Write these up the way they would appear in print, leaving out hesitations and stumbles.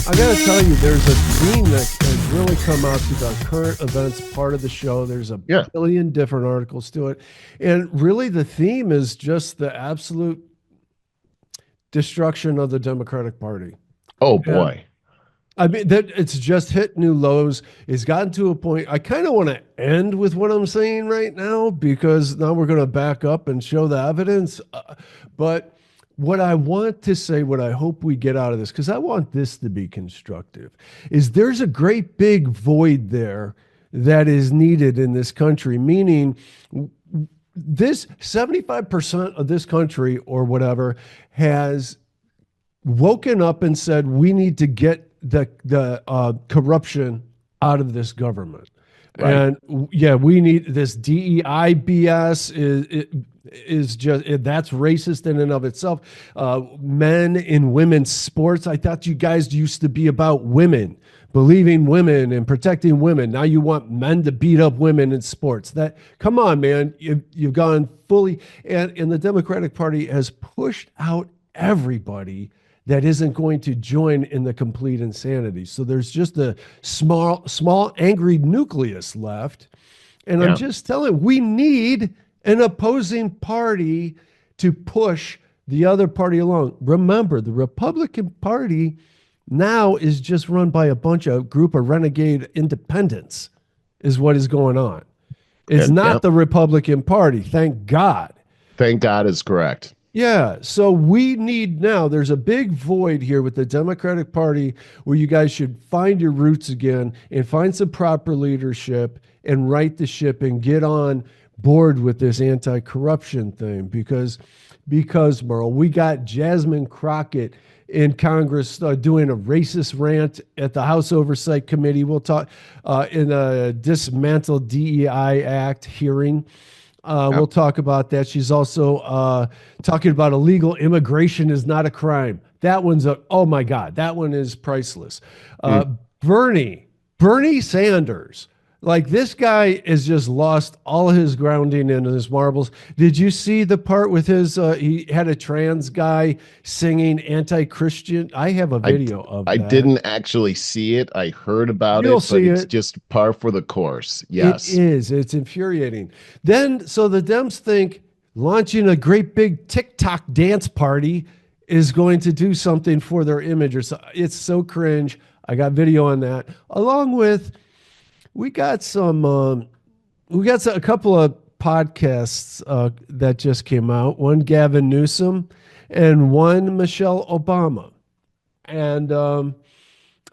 I got to tell you, there's a theme that has really come out to the current events part of the show. There's a billion different articles to it. And really, the theme is just the absolute destruction of the Democratic Party. Oh, boy. I mean, that it's just hit new lows. It's gotten to a point. I kind of want to end with what I'm saying right now, because now we're going to back up and show the evidence. But what I want to say, what I hope we get out of this, because I want this to be constructive, is there's a great big void there that is needed in this country, meaning this 75% of this country or whatever has woken up and said, we need to get the corruption out of this government. Right. And yeah, we need this DEI BS is just, that's racist in and of itself. Men in women's sports. I thought you guys used to be about women, believing women and protecting women. Now you want men to beat up women in sports. That, come on, man. You've gone fully, and the Democratic Party has pushed out everybody that isn't going to join in the complete insanity. So there's just a small angry nucleus left. And I'm just telling, we need an opposing party to push the other party along. Remember, the Republican Party now is just run by a group of renegade independents is what is going on. It's not the Republican Party. Thank God. Thank God is correct. Yeah, so we need now, there's a big void here with the Democratic Party where you guys should find your roots again and find some proper leadership and right the ship and get on board with this anti-corruption thing because Merle, we got Jasmine Crockett in Congress doing a racist rant at the House Oversight Committee. We'll talk in a dismantled DEI Act hearing. We'll talk about that. She's also talking about illegal immigration is not a crime. That one's oh my God, that one is priceless. Bernie Sanders, like this guy has just lost all of his grounding in his marbles. Did you see the part with his, he had a trans guy singing anti-Christian? I have a video of that. I didn't actually see it. I heard about it, but it's just par for the course. Yes. It is. It's infuriating. Then, so the Dems think launching a great big TikTok dance party is going to do something for their image. It's so cringe. I got video on that. Along with, we got a couple of podcasts that just came out. One Gavin Newsom and one Michelle Obama. And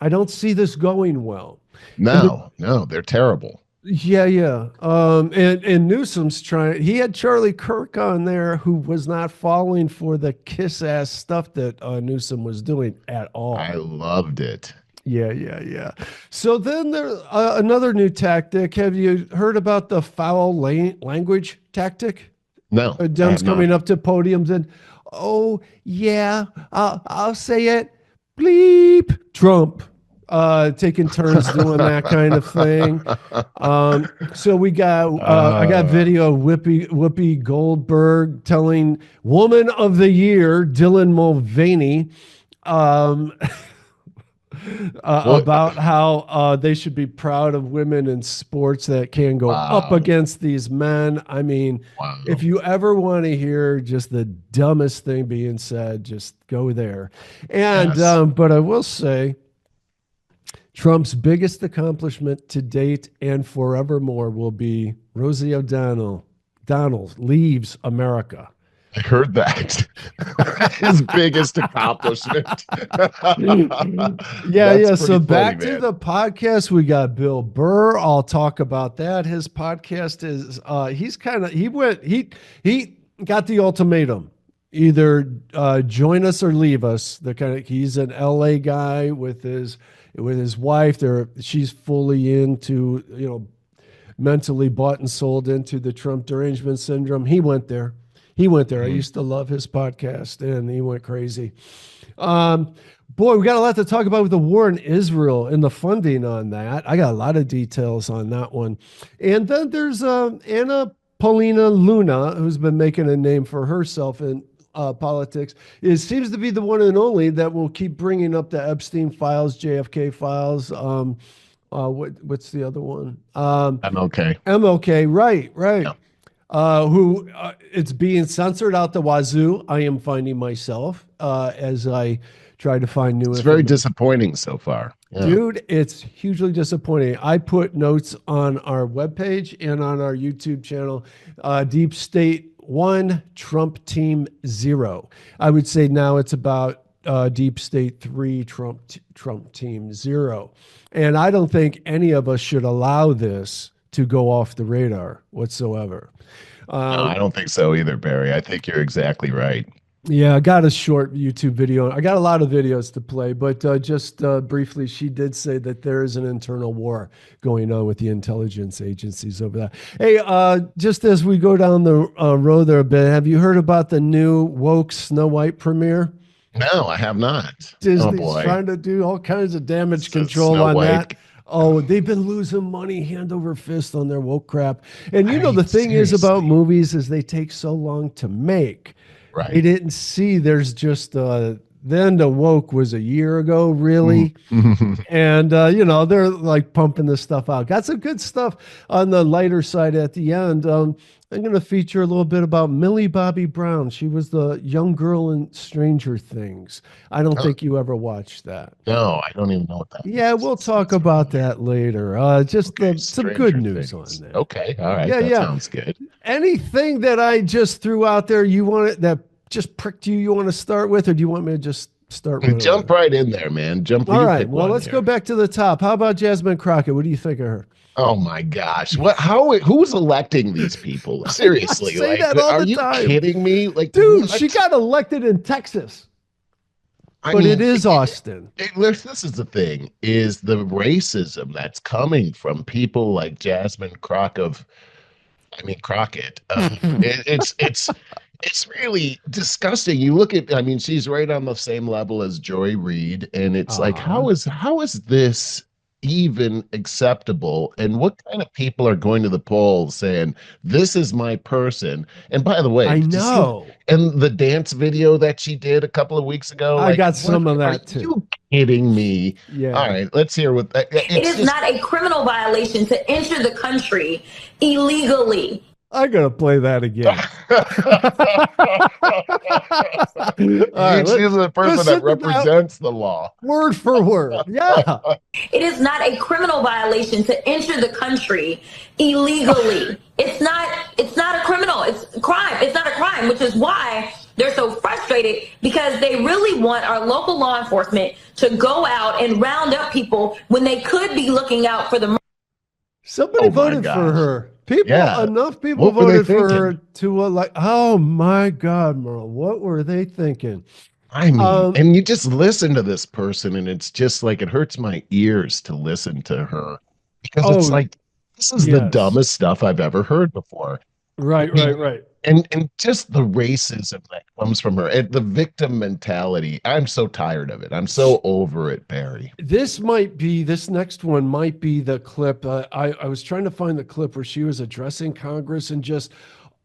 I don't see this going well. No, they're terrible. Yeah. And Newsom's trying, he had Charlie Kirk on there who was not falling for the kiss ass stuff that Newsom was doing at all. I loved it. Yeah. So then there's another new tactic. Have you heard about the foul language tactic? No. Dems coming up to podiums and, oh, yeah, I'll say it, bleep, Trump, taking turns doing that kind of thing. So we got, I got video of Whoopie Goldberg telling Woman of the Year, Dylan Mulvaney, about how they should be proud of women in sports that can go up against these men. I mean, if you ever want to hear just the dumbest thing being said, just go there. And but I will say, Trump's biggest accomplishment to date and forevermore will be Rosie O'Donnell leaves America. I heard that. His biggest accomplishment. Yeah. So back to the podcast. We got Bill Burr. I'll talk about that. His podcast is he got the ultimatum. Either join us or leave us. He's an LA guy with his wife. She's fully into, mentally bought and sold into the Trump derangement syndrome. He went there. I used to love his podcast, and he went crazy. Boy, we got a lot to talk about with the war in Israel and the funding on that. I got a lot of details on that one. And then there's Anna Paulina Luna, who's been making a name for herself in politics, seems to be the one and only that will keep bringing up the Epstein files, JFK files. What's the other one? MLK. MLK, right. Yeah. Who it's being censored out the wazoo. I am finding myself as I try to find new. It's very disappointing so far. Yeah. Dude, it's hugely disappointing. I put notes on our webpage and on our YouTube channel, Deep State 1, Trump Team 0. I would say now it's about Deep State 3, Trump Team 0. And I don't think any of us should allow this to go off the radar whatsoever. No, I don't think so either, Barry. I think you're exactly right. Yeah, I got a short YouTube video. I got a lot of videos to play, but just briefly, she did say that there is an internal war going on with the intelligence agencies over that. Hey, just as we go down the road there a bit, have you heard about the new woke Snow White premiere? No, I have not. Disney's trying to do all kinds of damage control on that. Oh, they've been losing money hand over fist on their woke crap. And you know, the thing is about movies is they take so long to make. Right. They didn't see there's just then the woke was a year ago, really. And, you know, they're like pumping this stuff out. Got some good stuff on the lighter side at the end. I'm going to feature a little bit about Millie Bobbie Brown. She was the young girl in Stranger Things. I don't think you ever watched that. No, I don't even know what that is. Yeah, we'll talk about that later. Just some good news on that. Okay, all right. That sounds good. Anything that I just threw out there you want it that just pricked you want to start with, or do you want me to just start with? Jump right in there, man. All right. Well, let's go back to the top. How about Jasmine Crockett? What do you think of her? Oh my gosh! Who's electing these people? Seriously, like, are you kidding me? Like, dude, she got elected in Texas, but it is Austin. This is the thing: is the racism that's coming from people like Jasmine Crockett. It's really disgusting. You look at, I mean, she's right on the same level as Joy Reid, and it's like, how is this even acceptable? And what kind of people are going to the polls saying this is my person? And by the way, I know. And the dance video that she did a couple of weeks ago, I got some of that too. Are you kidding me? Yeah. All right, let's hear what that. It is not a criminal violation to enter the country illegally. I gotta play that again. She's the person that represents the law. Word for word. Yeah. It is not a criminal violation to enter the country illegally. It's not a criminal. It's a crime. It's not a crime, which is why they're so frustrated, because they really want our local law enforcement to go out and round up people when they could be looking out for the. Somebody voted for her. Enough people voted for her to oh my God, Merle, what were they thinking? I mean, and you just listen to this person and it's just like, it hurts my ears to listen to her, because it's like, this is the dumbest stuff I've ever heard before. Right. And just the racism that comes from her, and the victim mentality. I'm so tired of it. I'm so over it, Barry. This next one might be the clip. I was trying to find the clip where she was addressing Congress and just,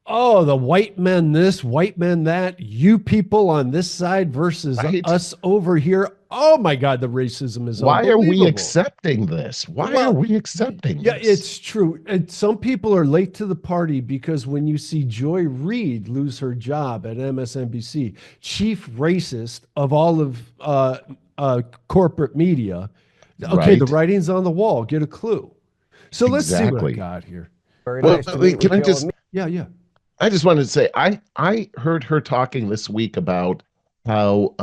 the white men this, white men that, you people on this side versus us over here. Oh my God, the racism is Why are we accepting this? Why are we accepting this? Yeah, it's true. And some people are late to the party, because when you see Joy Reid lose her job at MSNBC, chief racist of all of corporate media, okay, the writing's on the wall. Get a clue. So let's see what I got here. Very nice. Can I just? Yeah. I just wanted to say, I heard her talking this week about how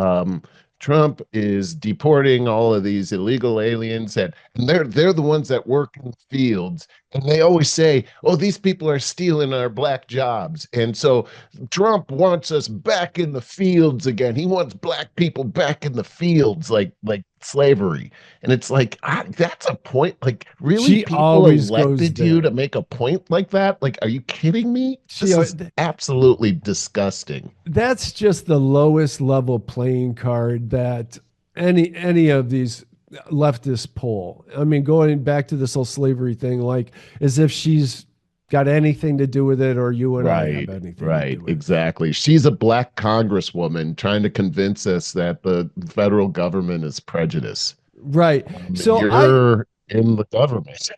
Trump is deporting all of these illegal aliens, and they're the ones that work in fields, and they always say, oh, these people are stealing our black jobs, and so Trump wants us back in the fields again. He wants black people back in the fields, like slavery. And it's like, that's a point. Like, really, people elected you to make a point like that? Like, are you kidding me? This is absolutely disgusting. That's just the lowest level playing card that any of these leftists pull. I mean, going back to this whole slavery thing, like as if she's got anything to do with it, or you and I have Right, anything to right, do with it. exactly. She's a black congresswoman trying to convince us that the federal government is prejudice. Right. So You're in the government.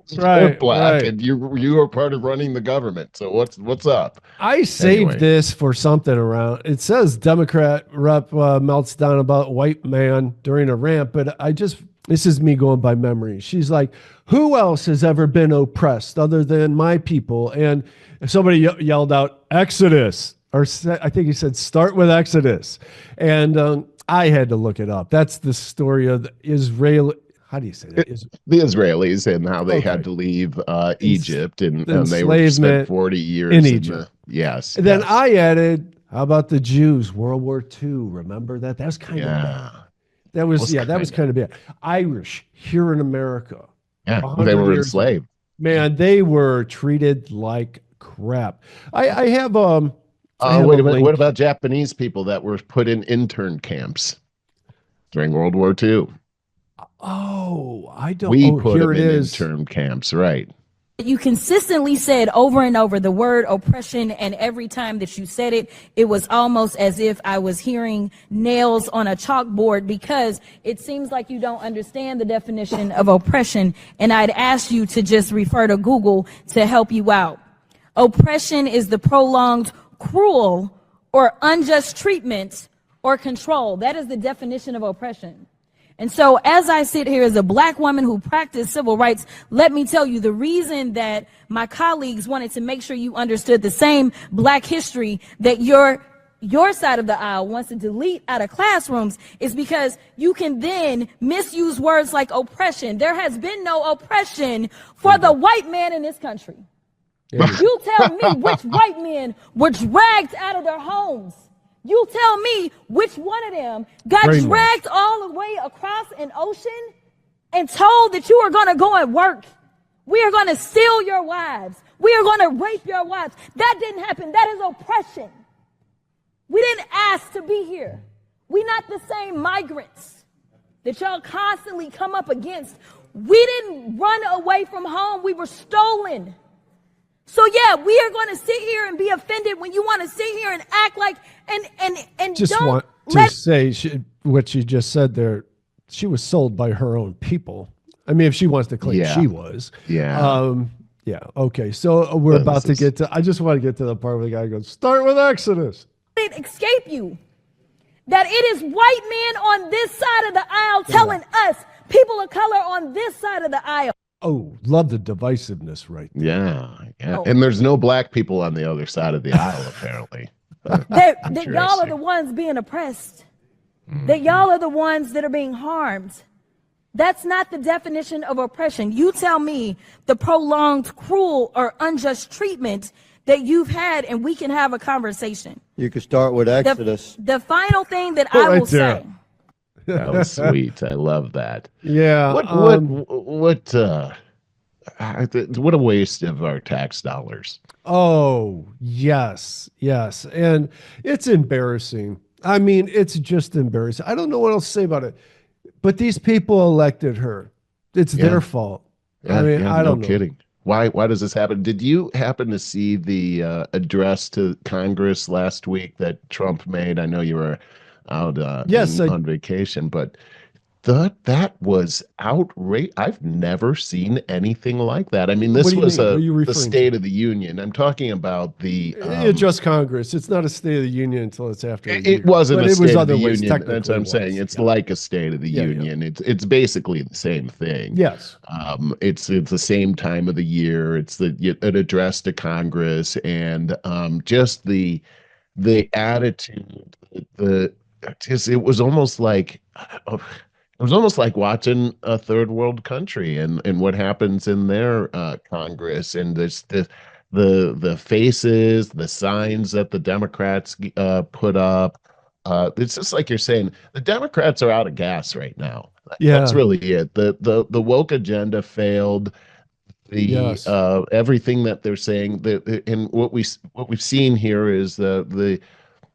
You're black, right. and you are part of running the government. So what's up? I saved Anyway. this for something around. It says Democrat rep melts down about white man during a rant, but this is me going by memory. She's like, who else has ever been oppressed other than my people? And somebody yelled out, Exodus, or I think he said, start with Exodus. And I had to look it up. That's the story of the Israel. How do you say that? The Israelis and how they had to leave Egypt and they were spent 40 years in Egypt. Yes. And then I added, how about the Jews? World War II. Remember that? That was kind of bad. That was kind of bad. Irish here in America. Yeah, they were enslaved. Man, they were treated like crap. I have wait a minute. What about Japanese people that were put in intern camps during World War II? Oh, I don't. We put them in intern camps, right? You consistently said over and over the word oppression, and every time that you said it, it was almost as if I was hearing nails on a chalkboard, because it seems like you don't understand the definition of oppression, and I'd ask you to just refer to Google to help you out. Oppression is the prolonged, cruel, or unjust treatment or control. That is the definition of oppression. And so as I sit here as a black woman who practiced civil rights, let me tell you the reason that my colleagues wanted to make sure you understood the same black history that your side of the aisle wants to delete out of classrooms is because you can then misuse words like oppression. There has been no oppression for the white man in this country. You tell me which white men were dragged out of their homes. You tell me which one of them got dragged all the way across an ocean and told that you are going to go and work. We are going to steal your wives. We are going to rape your wives. That didn't happen. That is oppression. We didn't ask to be here. We're not the same migrants that y'all constantly come up against. We didn't run away from home. We were stolen. So yeah, we are going to sit here and be offended when you want to sit here and act like and just don't want to say what she just said there. She was sold by her own people. I mean, if she wants to claim she was, yeah. Okay. So we're about to get to. I just want to get to the part where the guy goes, "Start with Exodus." It escape you that it is white men on this side of the aisle telling us, people of color on this side of the aisle. Oh, love the divisiveness right there. Yeah. Oh. And there's no black people on the other side of the aisle, apparently. that y'all are the ones being oppressed. That y'all are the ones that are being harmed. That's not the definition of oppression. You tell me the prolonged, cruel, or unjust treatment that you've had, and we can have a conversation. You could start with Exodus. The final thing that I will say. That was sweet. I love that. Yeah. What a waste of our tax dollars. Oh, yes. And it's embarrassing. I mean, it's just embarrassing. I don't know what else to say about it. But these people elected her. It's their fault. I mean, I don't know. No kidding. Why does this happen? Did you happen to see the address to Congress last week that Trump made? I know you were out on vacation, but that was outrageous. I've never seen anything like that. I mean, this was the State of the Union. I'm talking about the just Congress. It's not a State of the Union until it's after. It wasn't a State of the Union. That's what I'm saying. It's like a State of the Union. Yeah. It's basically the same thing. Yes. It's the same time of the year. It's an address to Congress, and just the attitude. It was almost like. It was almost like watching a third world country and what happens in their Congress, and the faces, the signs that the Democrats put up. It's just like you're saying, the Democrats are out of gas right now. Yeah. That's really it. The woke agenda failed. Everything that they're saying, and what we've seen here is the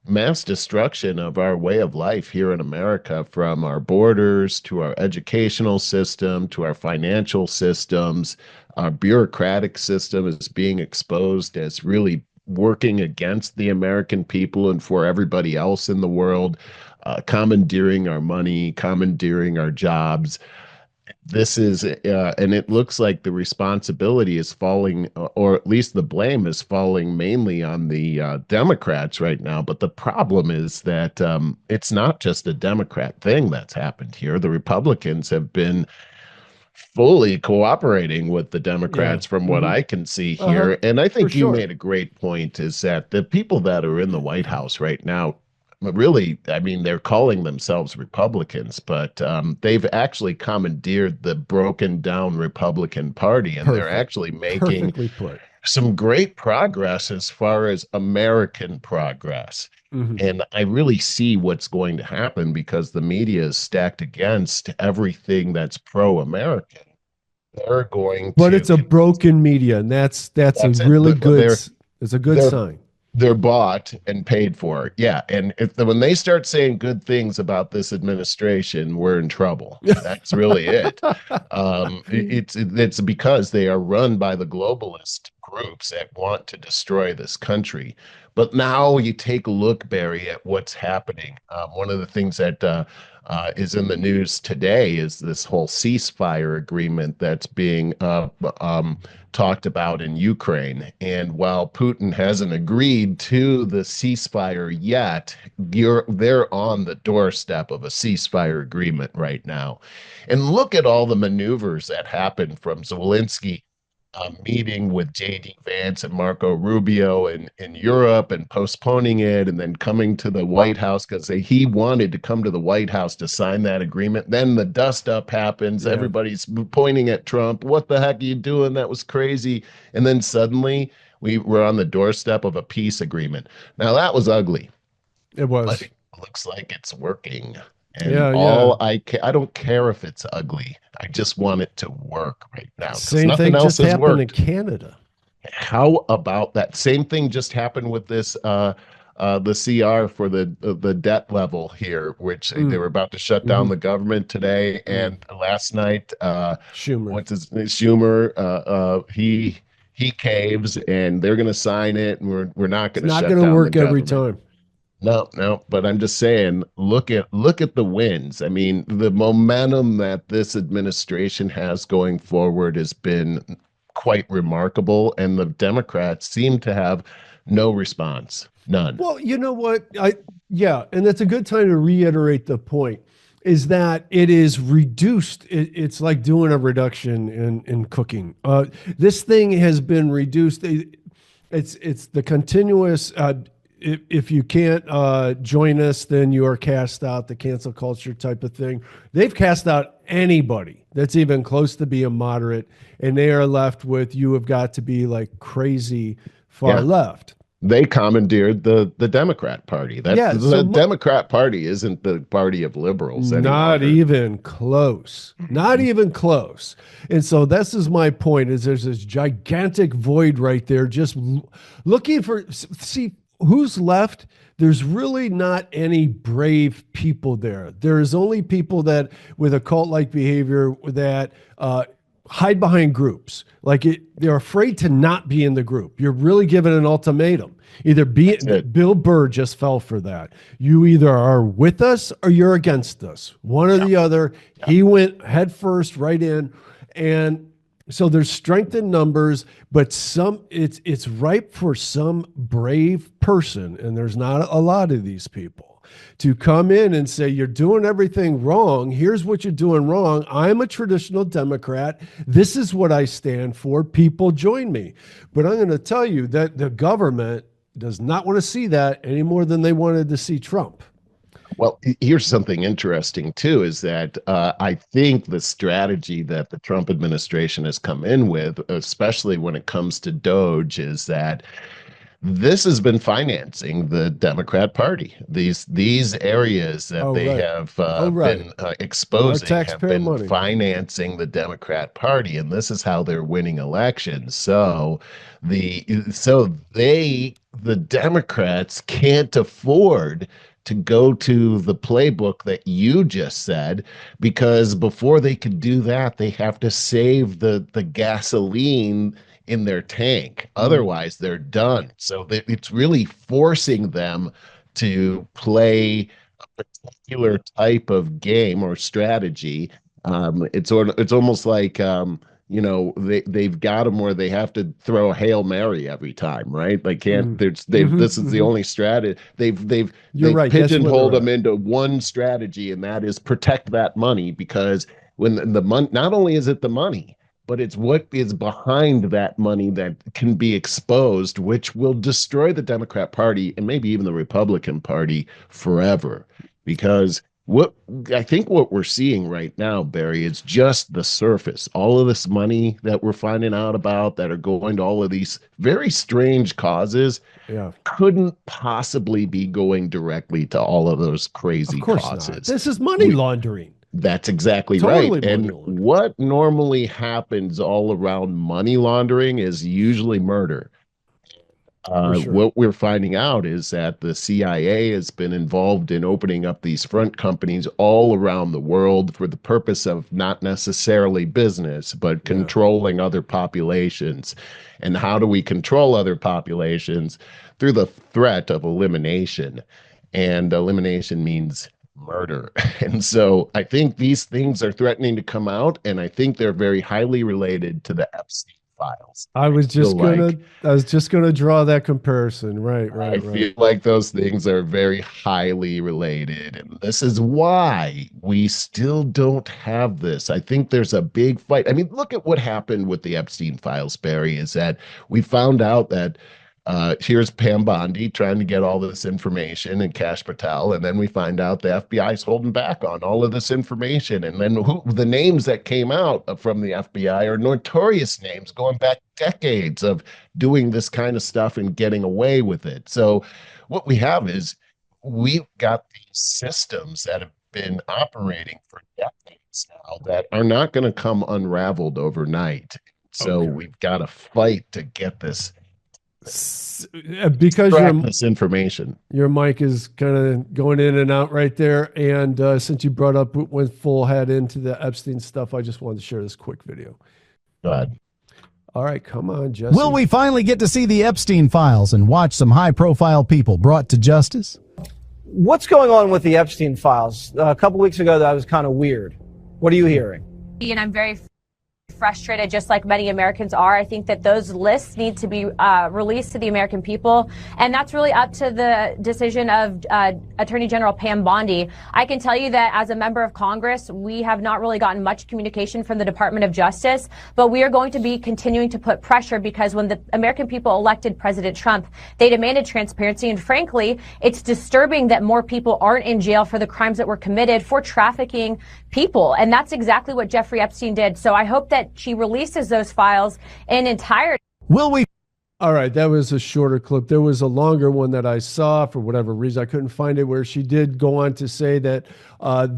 mass destruction of our way of life here in America, from our borders to our educational system to our financial systems. Our bureaucratic system is being exposed as really working against the American people and for everybody else in the world, commandeering our money, commandeering our jobs. This is, and it looks like the responsibility is falling, or at least the blame is falling mainly on the Democrats right now. But the problem is that it's not just a Democrat thing that's happened here. The Republicans have been fully cooperating with the Democrats from what I can see here. And I think you made a great point is that the people that are in the White House right now, really, I mean, they're calling themselves Republicans, but they've actually commandeered the broken down Republican Party, and they're actually making some great progress as far as American progress. And I really see what's going to happen because the media is stacked against everything that's pro-American. They're going to, but it's a broken media, and that's a really good. It's a good sign. They're bought and paid for. Yeah. And when they start saying good things about this administration, we're in trouble. That's really it. It's because they are run by the globalist groups that want to destroy this country. But now you take a look, Barry, at what's happening. One of the things that is in the news today is this whole ceasefire agreement that's being talked about in Ukraine. And while Putin hasn't agreed to the ceasefire yet, they're on the doorstep of a ceasefire agreement right now. And look at all the maneuvers that happened from Zelensky meeting with J.D. Vance and Marco Rubio in Europe and postponing it and then coming to the White House because he wanted to come to the White House to sign that agreement. Then the dust up happens. Yeah. Everybody's pointing at Trump. What the heck are you doing? That was crazy. And then suddenly we were on the doorstep of a peace agreement. Now that was ugly. It was. But it looks like it's working. And I don't care if it's ugly. I just want it to work right now. Same thing just happened in Canada. How about that? Same thing just happened with this the CR for the debt level here, which they were about to shut down the government today. And last night, Schumer, he caves, and they're going to sign it, and we're not going to shut down the government. It's not going to work every time. No, but I'm just saying, look at the wins. I mean, the momentum that this administration has going forward has been quite remarkable, and the Democrats seem to have no response, none. Well, you know what? And that's a good time to reiterate the point, is that it is reduced. It's like doing a reduction in cooking. This thing has been reduced. It's the continuous. If you can't join us, then you are cast out, the cancel culture type of thing. They've cast out anybody that's even close to being moderate, and they are left with, you have got to be like crazy far left. They commandeered the Democrat Party. The Democrat Party isn't the party of liberals anymore. Not even close. Not even close. And so this is my point, is there's this gigantic void right there, just looking for, who's left? There's really not any brave people there. There's only people that with a cult-like behavior that hide behind groups. They're afraid to not be in the group. You're really given an ultimatum. Bill Burr just fell for that. You either are with us or you're against us. One or the other. Yeah. He went head first right in, and so there's strength in numbers, but it's ripe for some brave person, and there's not a lot of these people, to come in and say, you're doing everything wrong. Here's what you're doing wrong. I'm a traditional Democrat. This is what I stand for. People join me. But I'm going to tell you that the government does not want to see that any more than they wanted to see Trump. Well, here's something interesting, too, is that I think the strategy that the Trump administration has come in with, especially when it comes to Doge, is that this has been financing the Democrat Party. These areas that have been exposing have been financing the Democrat Party, and this is how they're winning elections. So the Democrats can't afford to go to the playbook that you just said, because before they could do that, they have to save the gasoline in their tank. Otherwise, they're done. So it's really forcing them to play a particular type of game or strategy. It's almost like they've got them where they have to throw a Hail Mary every time, right? They can't. This is the only strategy. They've right. pigeonholed them into one strategy, and that is protect that money, because when the money, not only is it the money, but it's what is behind that money that can be exposed, which will destroy the Democrat Party and maybe even the Republican Party forever. Because what we're seeing right now, Barry, is just the surface. All of this money that we're finding out about that are going to all of these very strange causes couldn't possibly be going directly to all of those crazy causes. Not. This is money laundering. That's exactly right. And what normally happens all around money laundering is usually murder. What we're finding out is that the CIA has been involved in opening up these front companies all around the world for the purpose of not necessarily business, but controlling other populations. And how do we control other populations? Through the threat of elimination. And elimination means murder. And so I think these things are threatening to come out, and I think they're very highly related to the Epstein files. I was just gonna draw that comparison. Right. I feel like those things are very highly related, and this is why we still don't have this. I think there's a big fight. I mean, look at what happened with the Epstein files, Barry, is that we found out that here's Pam Bondi trying to get all this information and Kash Patel, and then we find out the FBI is holding back on all of this information. And then the names that came out from the FBI are notorious names going back decades of doing this kind of stuff and getting away with it. So what we have is we've got these systems that have been operating for decades now that are not going to come unraveled overnight. So we've got to fight to get this. Because this information, your mic is kind of going in and out right there. And since you brought up, went full head into the Epstein stuff, I just wanted to share this quick video. Go ahead. All right, come on, Jesse. Will we finally get to see the Epstein files and watch some high-profile people brought to justice? What's going on with the Epstein files? A couple weeks ago, that was kind of weird. What are you hearing? And I'm very frustrated, just like many Americans are. I think that those lists need to be released to the American people, and that's really up to the decision of Attorney General Pam Bondi. I can tell you that as a member of Congress, we have not really gotten much communication from the Department of Justice, but we are going to be continuing to put pressure, because when the American people elected President Trump, they demanded transparency, and frankly, it's disturbing that more people aren't in jail for the crimes that were committed for trafficking people, and that's exactly what Jeffrey Epstein did. So I hope that she releases those files in entirety. Will we? All right, that was a shorter clip. There was a longer one that I saw for whatever reason. I couldn't find it, where she did go on to say that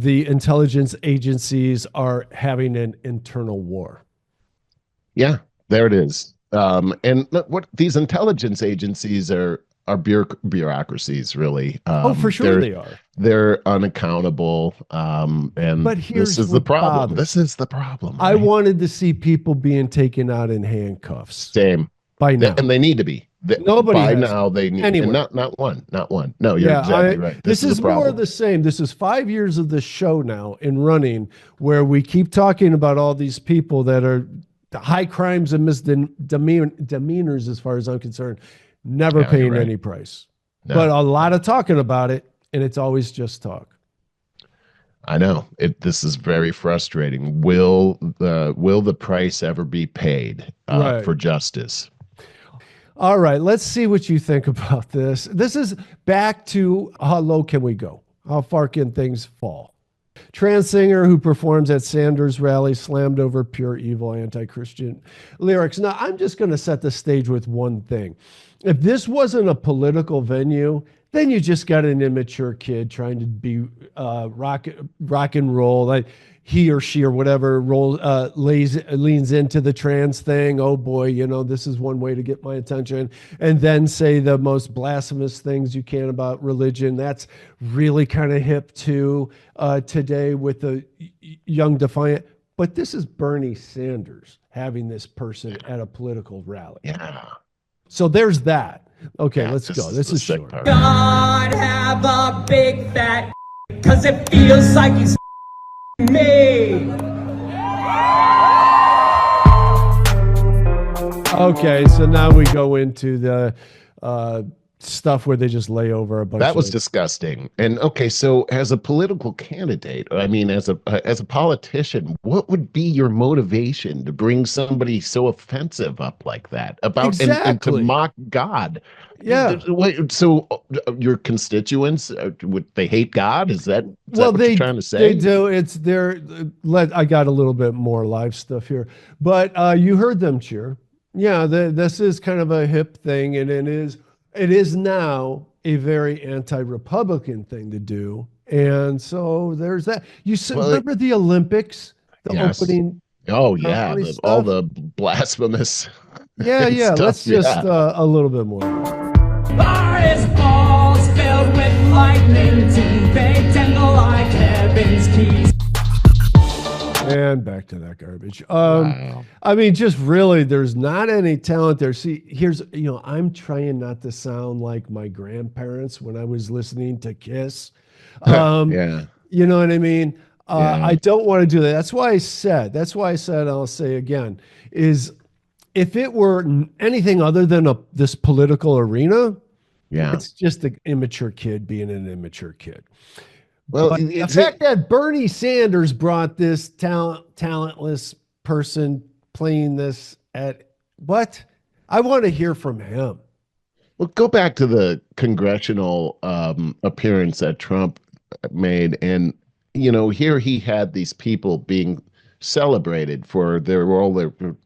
the intelligence agencies are having an internal war. Yeah, there it is. And look, what these intelligence agencies are bureaucracies, really. For sure they are. They're unaccountable. And this is the problem. This is the problem. Right? I wanted to see people being taken out in handcuffs. Same. By now. And they need to be. Nobody by has. Now they need anyway. Not one. No, you're exactly right. This is more of the same. This is 5 years of the show now in running, where we keep talking about all these people that are high crimes and misdemeanors, as far as I'm concerned, never paying any price. No. But a lot of talking about it, and it's always just talk. I know this is very frustrating. Will the price ever be paid for justice? All right, let's see what you think about this. This is back to how low can we go? How far can things fall? Trans singer who performs at Sanders rally slammed over pure evil anti-Christian lyrics. Now, I'm just going to set the stage with one thing. If this wasn't a political venue, then you just got an immature kid trying to be rock and roll. Like, he or she or whatever leans into the trans thing. Oh boy, this is one way to get my attention. And then say the most blasphemous things you can about religion. That's really kind of hip too today with the young defiant. But this is Bernie Sanders having this person at a political rally. Yeah. So there's that. Okay, Yeah, let's go. This is short. God have a big fat, cause it feels like he's me. Okay, so now we go into the stuff where they just lay over a bunch. That was disgusting. And okay, so as a political candidate, I mean, as a politician, what would be your motivation to bring somebody so offensive up like that about and to mock God? Yeah. Wait, so your constituents would they hate God? Is that what you're trying to say? They do. It's their. I got a little bit more live stuff here, but you heard them cheer. Yeah, this is kind of a hip thing, and it is now a very anti-Republican thing to do. And so there's that. Remember the Olympics, the opening? Oh yeah, all the blasphemous. Yeah. stuff, Let's just a little bit more. Ice balls filled with lightning to baked and like heaven's keys. And back to that garbage. Wow. I mean, just really, there's not any talent there. See, here's, I'm trying not to sound like my grandparents when I was listening to Kiss. Yeah. You know what I mean? Yeah. I don't want to do that. That's why I said, I'll say again, is if it were anything other than this political arena, it's just an immature kid being an immature kid. Well, but the fact that Bernie Sanders brought this talentless person playing this at what? I want to hear from him. Well, go back to the congressional appearance that Trump made. And, here he had these people being celebrated for their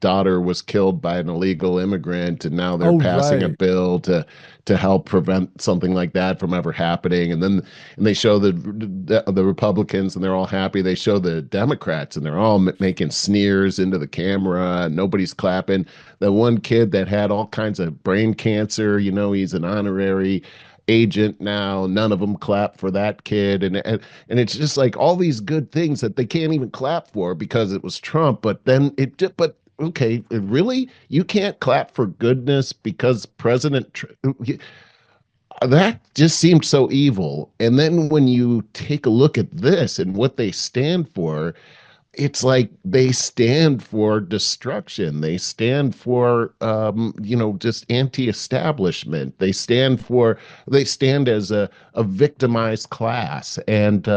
daughter was killed by an illegal immigrant, and now they're passing a bill to help prevent something like that from ever happening. And they show the Republicans, and they're all happy. They show the Democrats, and they're all making sneers into the camera, and nobody's clapping. The one kid that had all kinds of brain cancer, he's an honorary agent now, none of them clap for that kid, and it's just like all these good things that they can't even clap for because it was Trump. But then okay, really, you can't clap for goodness because that just seemed so evil. And then when you take a look at this and what they stand for, it's like they stand for destruction. They stand for, just anti-establishment. They stand as a victimized class. And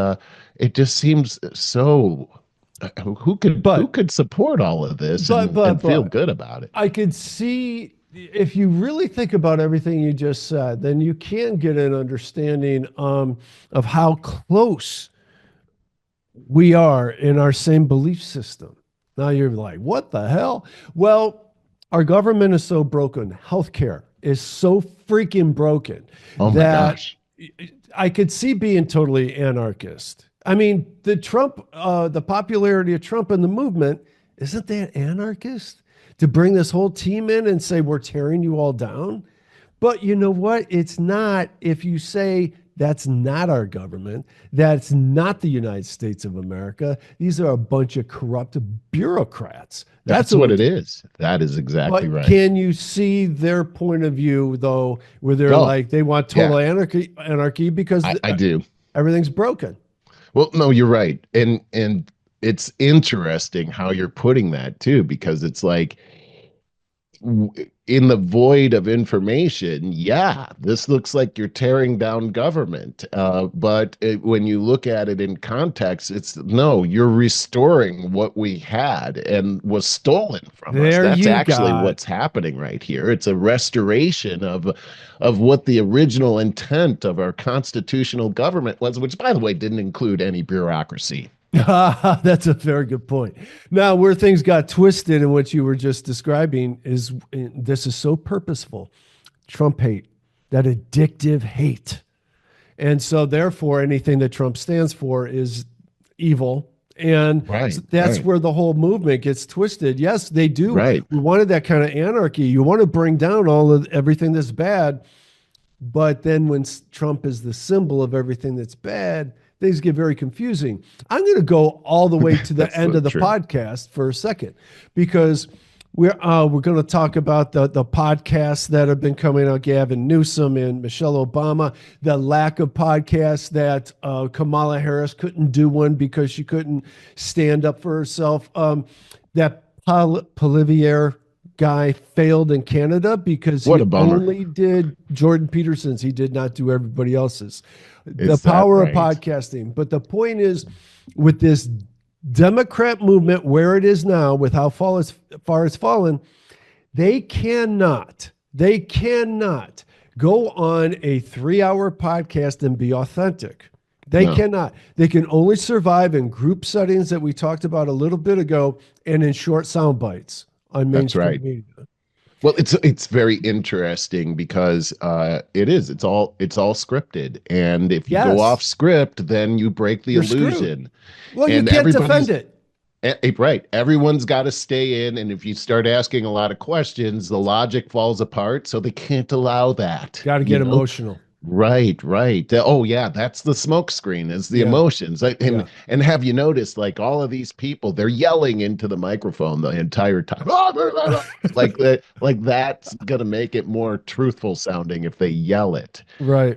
it just seems so, who could support all of this and feel good about it? I could see, if you really think about everything you just said, then you can get an understanding of how close we are in our same belief system. Now you're like, what the hell? Well, our government is so broken. Healthcare is so freaking broken gosh. I could see being totally anarchist. I mean, the popularity of Trump and the movement, isn't that anarchist? To bring this whole team in and say, we're tearing you all down. But you know what? It's not. If you say, that's not our government. That's not the United States of America. These are a bunch of corrupt bureaucrats. That's what it is. That is exactly right. Can you see their point of view, though, where they're like, they want total anarchy because I do. Everything's broken. Well, no, you're right. And it's interesting how you're putting that, too, because it's like, in the void of information, this looks like you're tearing down government. But when you look at it in context, you're restoring what we had and was stolen from us. That's actually what's happening right here. It's a restoration of what the original intent of our constitutional government was, which, by the way, didn't include any bureaucracy. That's a very good point. Now, where things got twisted and what you were just describing is, this is so purposeful. Trump hate, that addictive hate. And so therefore, anything that Trump stands for is evil. And Right, that's right. where the whole movement gets twisted. Yes, they do. Right. We wanted that kind of anarchy. You want to bring down all of everything that's bad. But then when Trump is the symbol of everything that's bad, things get very confusing. I'm going to go all the way to the That's end so of the true. podcast for a second, because we're going to talk about the podcasts that have been coming out, Gavin Newsom and Michelle Obama, the lack of podcasts that Kamala Harris couldn't do one because she couldn't stand up for herself. That Polivier guy failed in Canada because What he a bummer. only did Jordan Peterson's. He did not do everybody else's. The Is that power of right? podcasting. But the point is, with this Democrat movement where it is now, with how far it's fallen, they cannot go on a 3-hour podcast and be authentic. They No. cannot. They can only survive in group settings that we talked about a little bit ago, and in short sound bites on That's mainstream right. media. Well, it's very interesting because it's all scripted, and if you Yes. go off script, then you break the You're screwed. illusion. Well, you And can't everybody's- defend it. Right. Everyone's got to stay in, and if you start asking a lot of questions, the logic falls apart. So they can't allow that. Got to you get know? emotional. Right. Oh yeah, that's the smoke screen, is the Yeah. emotions. And Yeah. and have you noticed, like, all of these people, they're yelling into the microphone the entire time. like that's gonna make it more truthful sounding if they yell it. Right.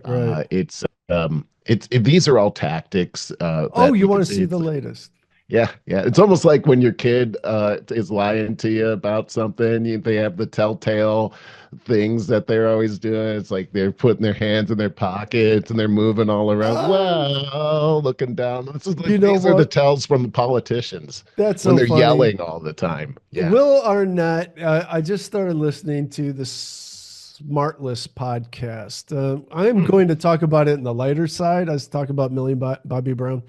These are all tactics. You want to see the latest? Yeah. It's almost like when your kid is lying to you about something. They have the telltale things that they're always doing. It's like they're putting their hands in their pockets and they're moving all around. Wow, looking down. These are the tells from the politicians. That's when so they're funny. yelling all the time. Yeah. Will Arnett, I just started listening to the Smartless podcast. I'm going to talk about it in the lighter side. I was talking about Millie Bobbie Brown,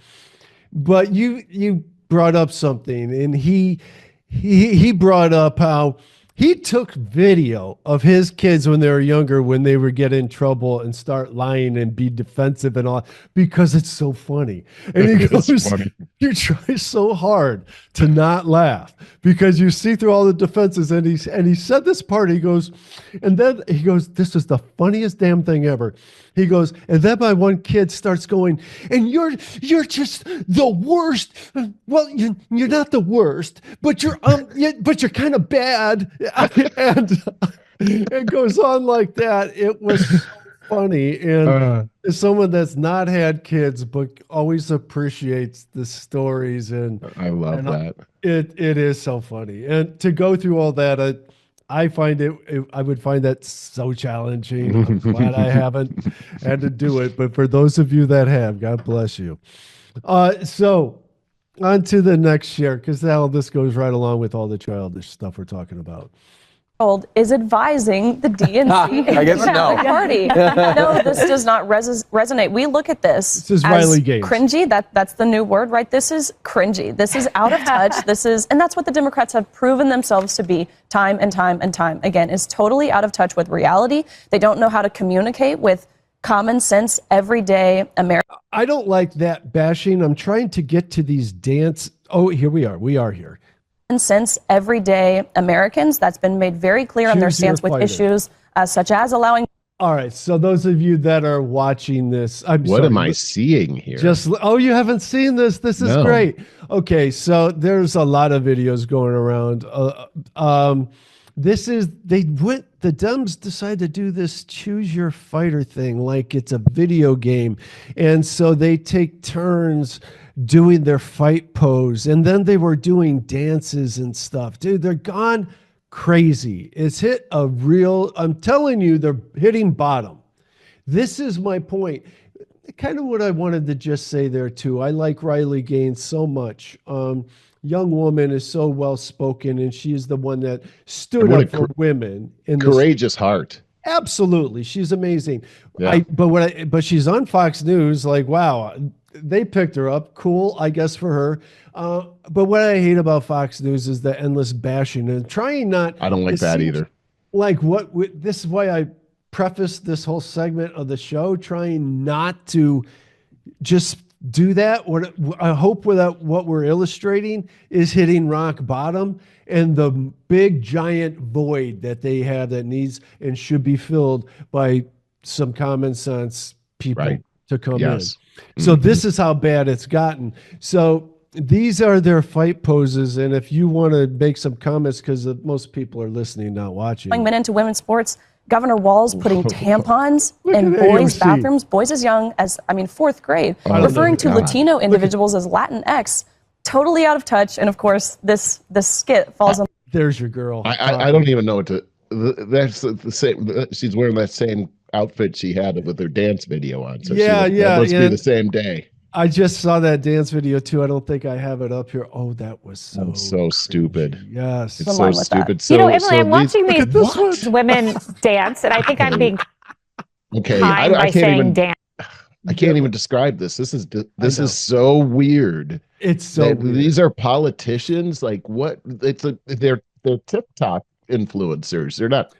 but you brought up something, and he brought up how he took video of his kids when they were younger, when they would get in trouble and start lying and be defensive and all, because it's so funny. And he goes, you try so hard to not laugh because you see through all the defenses. And he said this part, he goes, this is the funniest damn thing ever. He goes, and then my one kid starts going, and you're just the worst. Well, you're not the worst, but you're kind of bad. And it goes on like that. It was so funny. And as someone that's not had kids, but always appreciates the stories, and I love that. It is so funny. And to go through all that, I would find that so challenging. I'm glad I haven't had to do it. But for those of you that have, God bless you. So on to the next share, because now this goes right along with all the childish stuff we're talking about. Is advising the DNC I guess no. party. No, this does not resonate. We look at this is as Riley Gaines. Cringy. That's the new word, right? This is cringy. This is out of touch. And that's what the Democrats have proven themselves to be time and time and time again, is totally out of touch with reality. They don't know how to communicate with common sense, everyday American. I don't like that bashing. I'm trying to get to these dance. Oh, here we are. We are here. Sense, everyday Americans. That's been made very clear on their Choose your stance with fighter. issues such as allowing. All right. So those of you that are watching this, What am I seeing here? You haven't seen this. This is No. great. Okay. So there's a lot of videos going around. The Dems decided to do this choose your fighter thing like it's a video game. And so they take turns doing their fight pose. And then they were doing dances and stuff. Dude, they're gone crazy. It's hit a real, I'm telling you, they're hitting bottom. This is my point. Kind of what I wanted to just say there too. I like Riley Gaines so much. Young woman is so well spoken, and she is the one that stood What up for women in this. Courageous heart. Absolutely, she's amazing. Yeah. But she's on Fox News. Like, wow, they picked her up. Cool, I guess, for her. But what I hate about Fox News is the endless bashing and trying not. I don't like that either. Like this is why I prefaced this whole segment of the show, trying not to just do that, what I hope that what we're illustrating is hitting rock bottom, and the big giant void that they have that needs and should be filled by some common sense people to come in. So this is how bad it's gotten. So these are their fight poses. And if you want to make some comments, because most people are listening, not watching. Men into women's sports. Governor Walz putting tampons in boys' bathrooms, boys as young as, fourth grade, referring to Latino individuals as Latinx, totally out of touch. And of course, this skit falls on. There's your girl. I don't even know what to. That's the same. She's wearing that same outfit she had with her dance video on. So that must be the same day. I just saw that dance video too. I don't think I have it up here. Oh, that was so stupid. Yes, it's so stupid. So, Emily, I'm watching these women dance, and I think I'm being kind by saying dance. I can't even describe this. This is so weird. It's so weird. These are politicians. Like what? They're TikTok influencers. They're not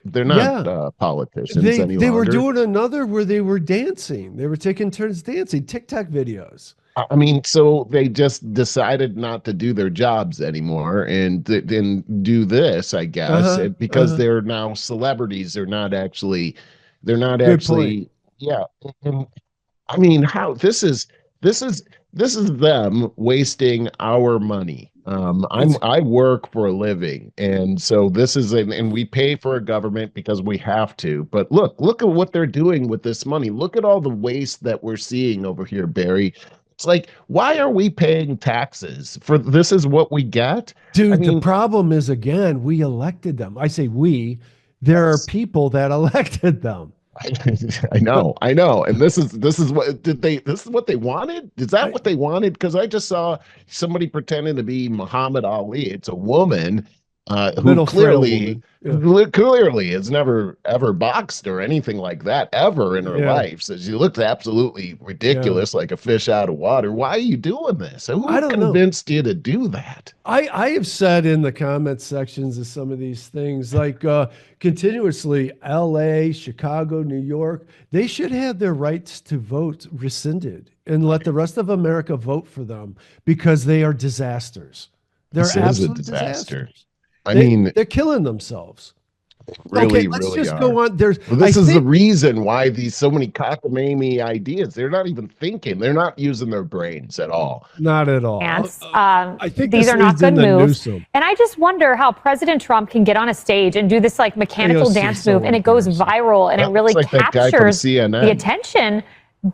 politicians any longer. They were doing another where they were dancing. They were taking turns dancing. TikTok videos. So they just decided not to do their jobs anymore and do this, I guess, because they're now celebrities. They're not actually. Yeah. And, how this is them wasting our money. I work for a living, and so this is and we pay for a government because we have to. But look at what they're doing with this money. Look at all the waste that we're seeing over here, Barry. It's like, why are we paying taxes for this? Is what we get, dude. The problem is, again, we elected them. I say we. There are people that elected them. I know. And this is what this is what they wanted? Is that what they wanted? Because I just saw somebody pretending to be Muhammad Ali. It's a woman who clearly has never ever boxed or anything like that ever in her life. So she looks absolutely ridiculous, like a fish out of water. Why are you doing this? Who convinced you to do that? I have said in the comment sections of some of these things, like continuously, LA, Chicago, New York, they should have their rights to vote rescinded and let the rest of America vote for them, because they are disasters. They're absolute disasters. They're killing themselves. Really, let's really just go on. This is the reason why so many cockamamie ideas. They're not even thinking. They're not using their brains at all. Not at all. I think these are not good moves. And I just wonder how President Trump can get on a stage and do this like mechanical dance move, and it goes viral, and it really captures the attention.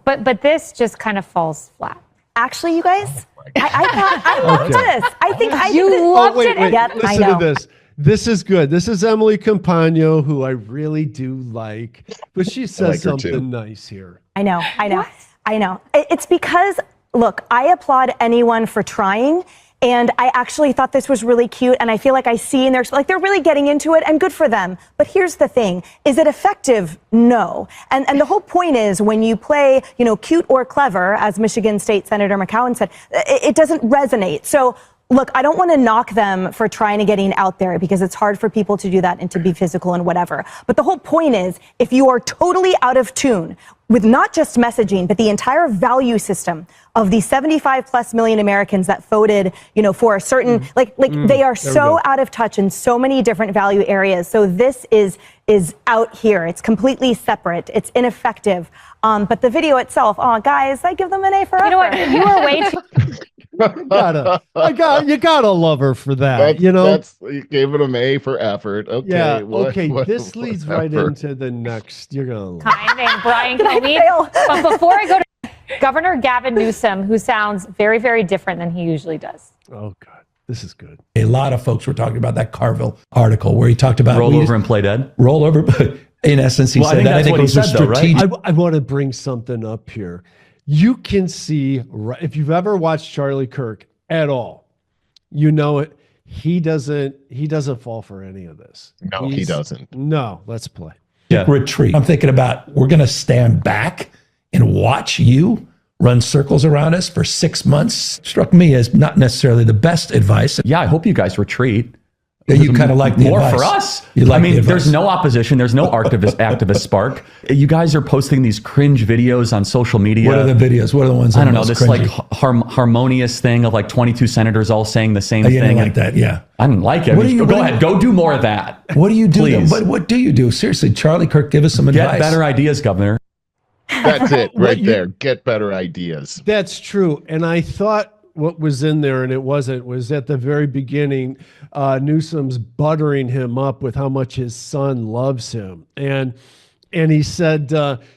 But this just kind of falls flat. Actually, you guys, I loved this. I think you loved it. Yep, listen to this. This is good. This is Emily Campagno, who I really do like, but she says something nice here. I know. It's because, look, I applaud anyone for trying. And I actually thought this was really cute, and I feel like I see, and they're really getting into it, and good for them. But here's the thing: is it effective? No. And the whole point is, when you play, cute or clever, as Michigan State Senator McCowan said, it doesn't resonate. So. Look, I don't want to knock them for trying to getting out there, because it's hard for people to do that and to be physical and whatever. But the whole point is, if you are totally out of tune with not just messaging, but the entire value system of the 75 plus million Americans that voted, for a certain, they are so out of touch in so many different value areas. So this is out here. It's completely separate. It's ineffective. But the video itself, guys, I give them an A for effort. You know what? You are way too. You gotta love her for that. You gave it an A for effort. Okay. Yeah. This leads right into the next. You're gonna love. Kind named Brian Comey. But before I go to Governor Gavin Newsom, who sounds very, very different than he usually does. Oh God, this is good. A lot of folks were talking about that Carville article where he talked about roll over and play dead. Roll over, but in essence, he said that. I think it was a strategic. I want to bring something up here. You can see, if you've ever watched Charlie Kirk at all, it. He doesn't fall for any of this. No, he doesn't. No, let's play. Yeah. Retreat. I'm thinking about, we're going to stand back and watch you run circles around us for 6 months. Struck me as not necessarily the best advice. Yeah, I hope you guys retreat. You kind of like the more advice. for us. You like I the mean, advice. there's no opposition. There's no activist spark. You guys are posting these cringe videos on social media. What are the videos? What are the ones? I don't know. most This cringy? like harmonious thing of like 22 senators all saying the same Oh, you thing. didn't like that, yeah. I didn't like it. What Go ahead. Go do more of that. What do you do? Please. What do you do? Seriously, Charlie Kirk, give us some advice. Get better ideas, Governor. That's it right there. Get better ideas. That's true. And I thought what was in there, and it wasn't, was at the very beginning, Newsom's buttering him up with how much his son loves him. And he said,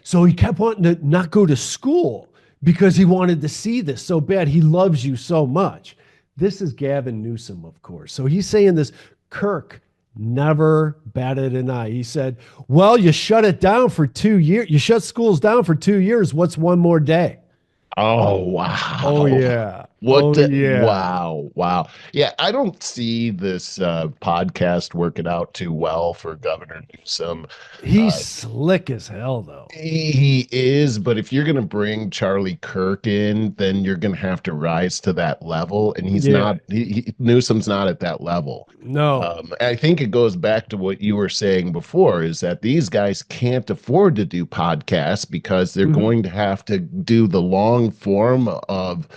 so he kept wanting to not go to school because he wanted to see this so bad. He loves you so much. This is Gavin Newsom, of course. So he's saying this. Kirk never batted an eye. He said, well, you shut it down for 2 years. You shut schools down for 2 years. What's one more day? Oh, wow. Oh, yeah. Wow. Yeah, I don't see this podcast working out too well for Governor Newsom. He's slick as hell, though. He is, but if you're going to bring Charlie Kirk in, then you're going to have to rise to that level, and he's not. Newsom's not at that level. No. I think it goes back to what you were saying before, is that these guys can't afford to do podcasts because they're going to have to do the long form of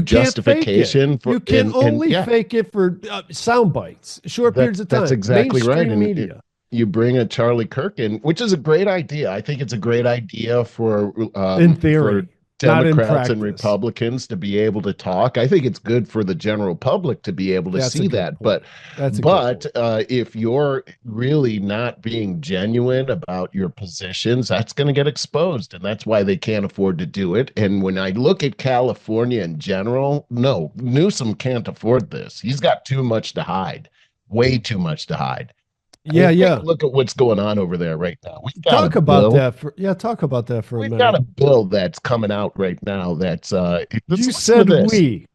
justification. You can only fake it for sound bites, short periods of time. That's exactly right. Mainstream media. You bring a Charlie Kirk in, which is a great idea. I think it's a great idea for in theory, for Democrats and Republicans to be able to talk. I think it's good for the general public to be able to see that. But if you're really not being genuine about your positions, that's going to get exposed, and that's why they can't afford to do it. And when I look at California in general, no, Newsom can't afford this. He's got too much to hide, way too much to hide. Look at what's going on over there right now. Talk about that for a minute. We've got a bill that's coming out right now that's you said we.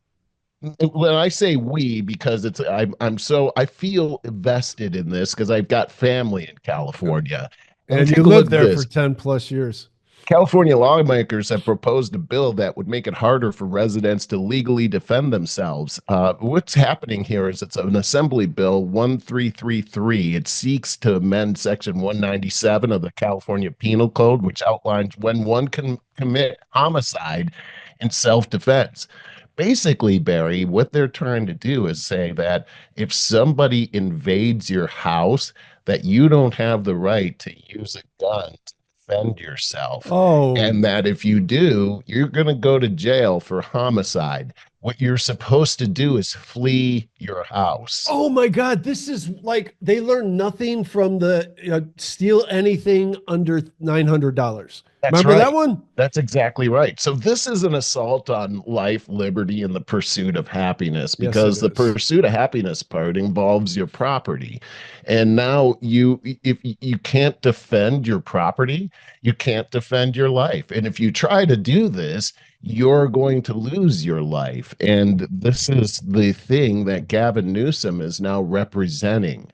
When I say we, because I feel vested in this because I've got family in California. And you lived there for 10 plus years. California lawmakers have proposed a bill that would make it harder for residents to legally defend themselves. What's happening here is it's an Assembly Bill 1333. It seeks to amend Section 197 of the California Penal Code, which outlines when one can commit homicide in self-defense. Basically, Barry, what they're trying to do is say that if somebody invades your house, that you don't have the right to use a gun to defend yourself. And that if you do, you're going to go to jail for homicide. What you're supposed to do is flee your house. Oh my God, this is like they learned nothing from the steal anything under $900. Remember that one? That's exactly right. So this is an assault on life, liberty, and the pursuit of happiness, because the pursuit of happiness part involves your property. And now if you can't defend your property, you can't defend your life. And if you try to do this, you're going to lose your life. And this is the thing that Gavin Newsom is now representing.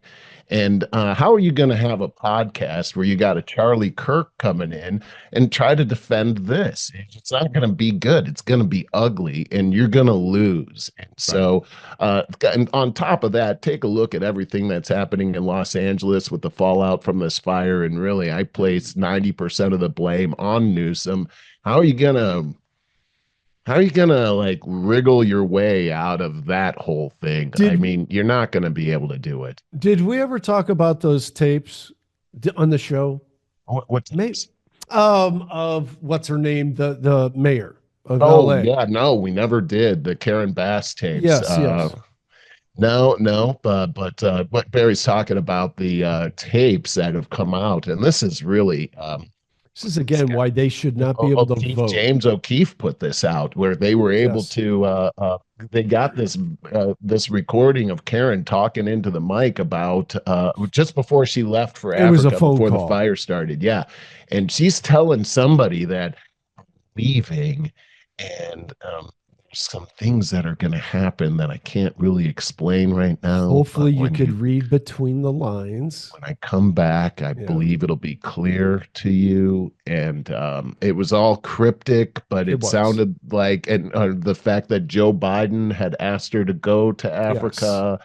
And how are you going to have a podcast where you got a Charlie Kirk coming in and try to defend this? It's not going to be good. It's going to be ugly, and you're going to lose. And so and on top of that, take a look at everything that's happening in Los Angeles with the fallout from this fire. And really, I place 90% of the blame on Newsom. How are you going to like wriggle your way out of that whole thing? I mean, you're not going to be able to do it. Did we ever talk about those tapes on the show? What tapes? Of what's her name, the mayor of LA. Yeah, no, we never did. The Karen Bass tapes. Yes. No, but what Barry's talking about, the tapes that have come out, and this is really this is again why they should not be able to vote. James O'Keefe put this out, where they were able to. They got this recording of Karen talking into the mic about just before she left for Africa, was a phone before call. The fire started. Yeah, and she's telling somebody that I'm leaving, and some things that are going to happen that I can't really explain right now. Hopefully you could read between the lines. When I come back, I believe it'll be clear to you. And it was all cryptic, but it sounded like, and the fact that Joe Biden had asked her to go to Africa.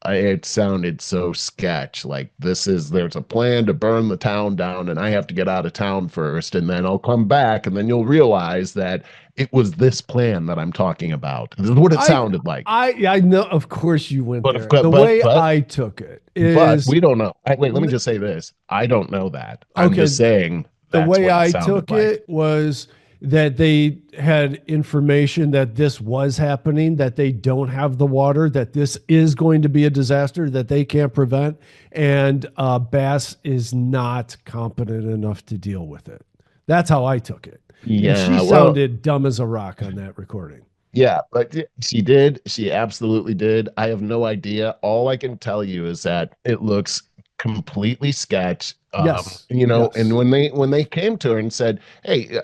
it sounded so sketch. Like there's a plan to burn the town down, and I have to get out of town first, and then I'll come back, and then you'll realize that it was this plan that I'm talking about. This is what it sounded like. I know, of course you went there. But the way I took it is, but we don't know. Wait, let me just say this. I don't know that. I'm just saying the that's way what I it sounded took like. it was that they had information that this was happening, that they don't have the water, that this is going to be a disaster that they can't prevent, and Bass is not competent enough to deal with it. That's how I took it. Yeah, and she sounded dumb as a rock on that recording. Yeah, but she did. She absolutely did. I have no idea. All I can tell you is that it looks completely sketch. Yes. Yes. And when they came to her and said, "Hey,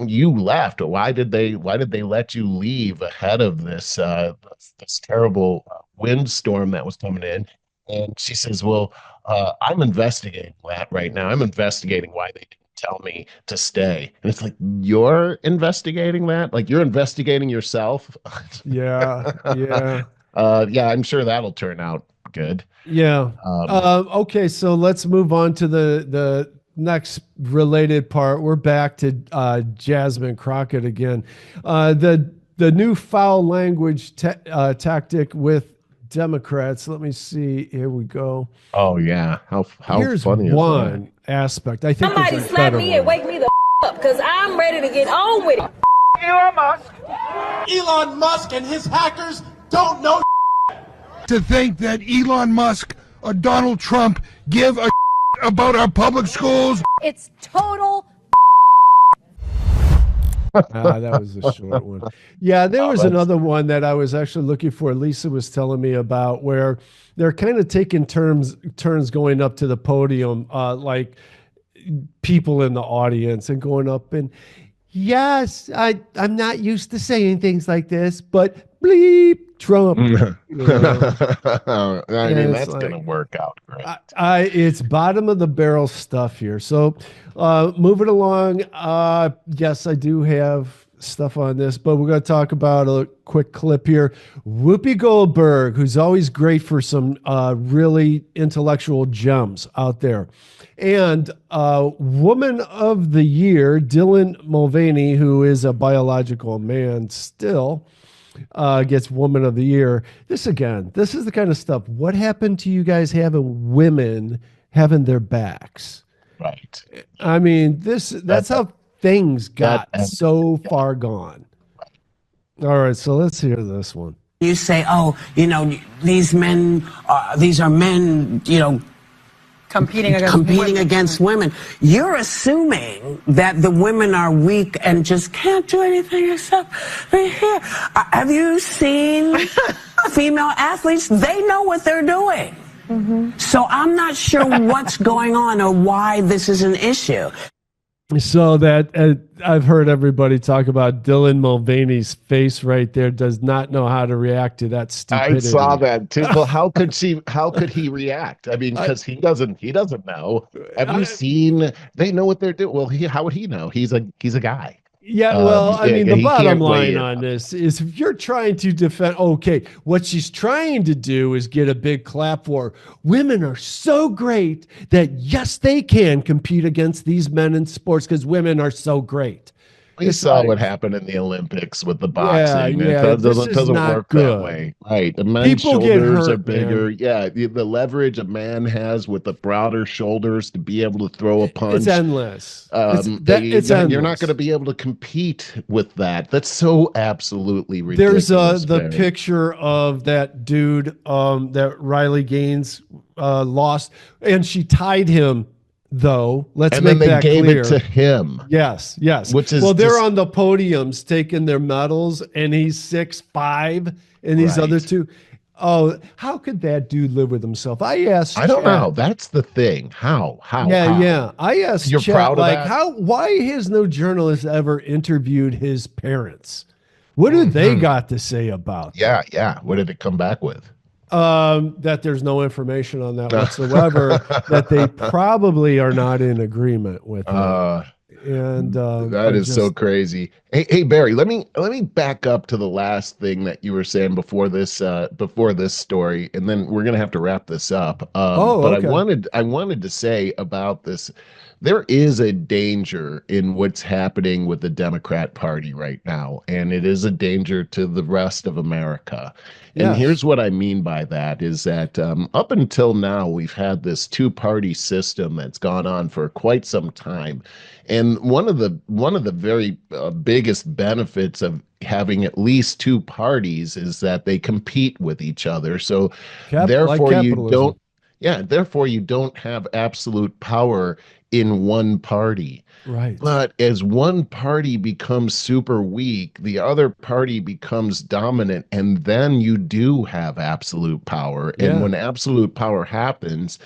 you left. Why did they let you leave ahead of this this terrible windstorm that was coming in?" And she says, "Well, I'm investigating that right now. I'm investigating why they didn't tell me to stay." And it's like, you're investigating that? Like, you're investigating yourself? Yeah. Yeah, I'm sure that'll turn out good. Yeah. Okay, so let's move on to the next related part. We're back to Jasmine Crockett again. The new foul language tactic with Democrats. Let me see. Here we go. Oh yeah, how Here's funny is one aspect. I think Somebody there's a slap better me one. and wake me the up, because I'm ready to get on with it. Elon Musk. Elon Musk and his hackers don't know To think that Elon Musk or Donald Trump give a about our public schools. It's total. That was a short one. Yeah, there was another one that I was actually looking for. Lisa was telling me about, where they're kind of taking turns going up to the podium, like people in the audience, and going up and, yes, I'm not used to saying things like this, but bleep Trump. I mean, that's like, gonna work out great. It's bottom of the barrel stuff here. So moving along, yes, I do have stuff on this, but we're going to talk about a quick clip here. Whoopie Goldberg, who's always great for some really intellectual gems out there. And Woman of the Year, Dylan Mulvaney, who is a biological man still, gets Woman of the Year. This is the kind of stuff. What happened to you guys having women having their backs? Right. I mean, that's how things got so far gone. All right, so let's hear this one. You say, oh, these men, these are men, competing against women. You're assuming that the women are weak and just can't do anything except be here. Have you seen female athletes? They know what they're doing. Mm-hmm. So I'm not sure what's going on or why this is an issue. So that I've heard everybody talk about Dylan Mulvaney's face right there, does not know how to react to that stupidity. I saw that too. Well, how could he react? I mean, because he doesn't know. Have you seen? They know what they're doing. Well, how would he know? He's a guy. Yeah, well, I mean, the bottom line on this is, if you're trying to defend, okay, what she's trying to do is get a big clap for women are so great that, yes, they can compete against these men in sports because women are so great. We saw what happened in the Olympics with the boxing. Yeah, it doesn't work that way. Right. The men's shoulders are bigger. Man. Yeah. The leverage a man has with the broader shoulders to be able to throw a punch. It's endless. It's endless. You're not going to be able to compete with that. That's so absolutely ridiculous. There's the picture of that dude that Riley Gaines lost, and she tied him. Though, let's make that clear. And then they gave it to him. Yes. Which is they're on the podiums taking their medals, and he's 6'5", and these other two. Oh, how could that dude live with himself? I asked. I don't know. That's the thing. How? Yeah. I asked. You're Chet, proud of that? Why has no journalist ever interviewed his parents? What do they got to say about? Yeah. What did it come back with? That there's no information on that whatsoever, that they probably are not in agreement with. And that is so crazy. Hey Barry, let me back up to the last thing that you were saying before this story, and then we're gonna have to wrap this up. But okay. I wanted to say about this. There is a danger in what's happening with the Democrat Party right now, and it is a danger to the rest of America. And Yes. here's what I mean by that is that up until now, we've had this two-party system that's gone on for quite some time. And one of the very biggest benefits of having at least two parties is that they compete with each other. So therefore therefore you don't have absolute power in one party. Right. But as one party becomes super weak, the other party becomes dominant, and then you do have absolute power. And when absolute power happens,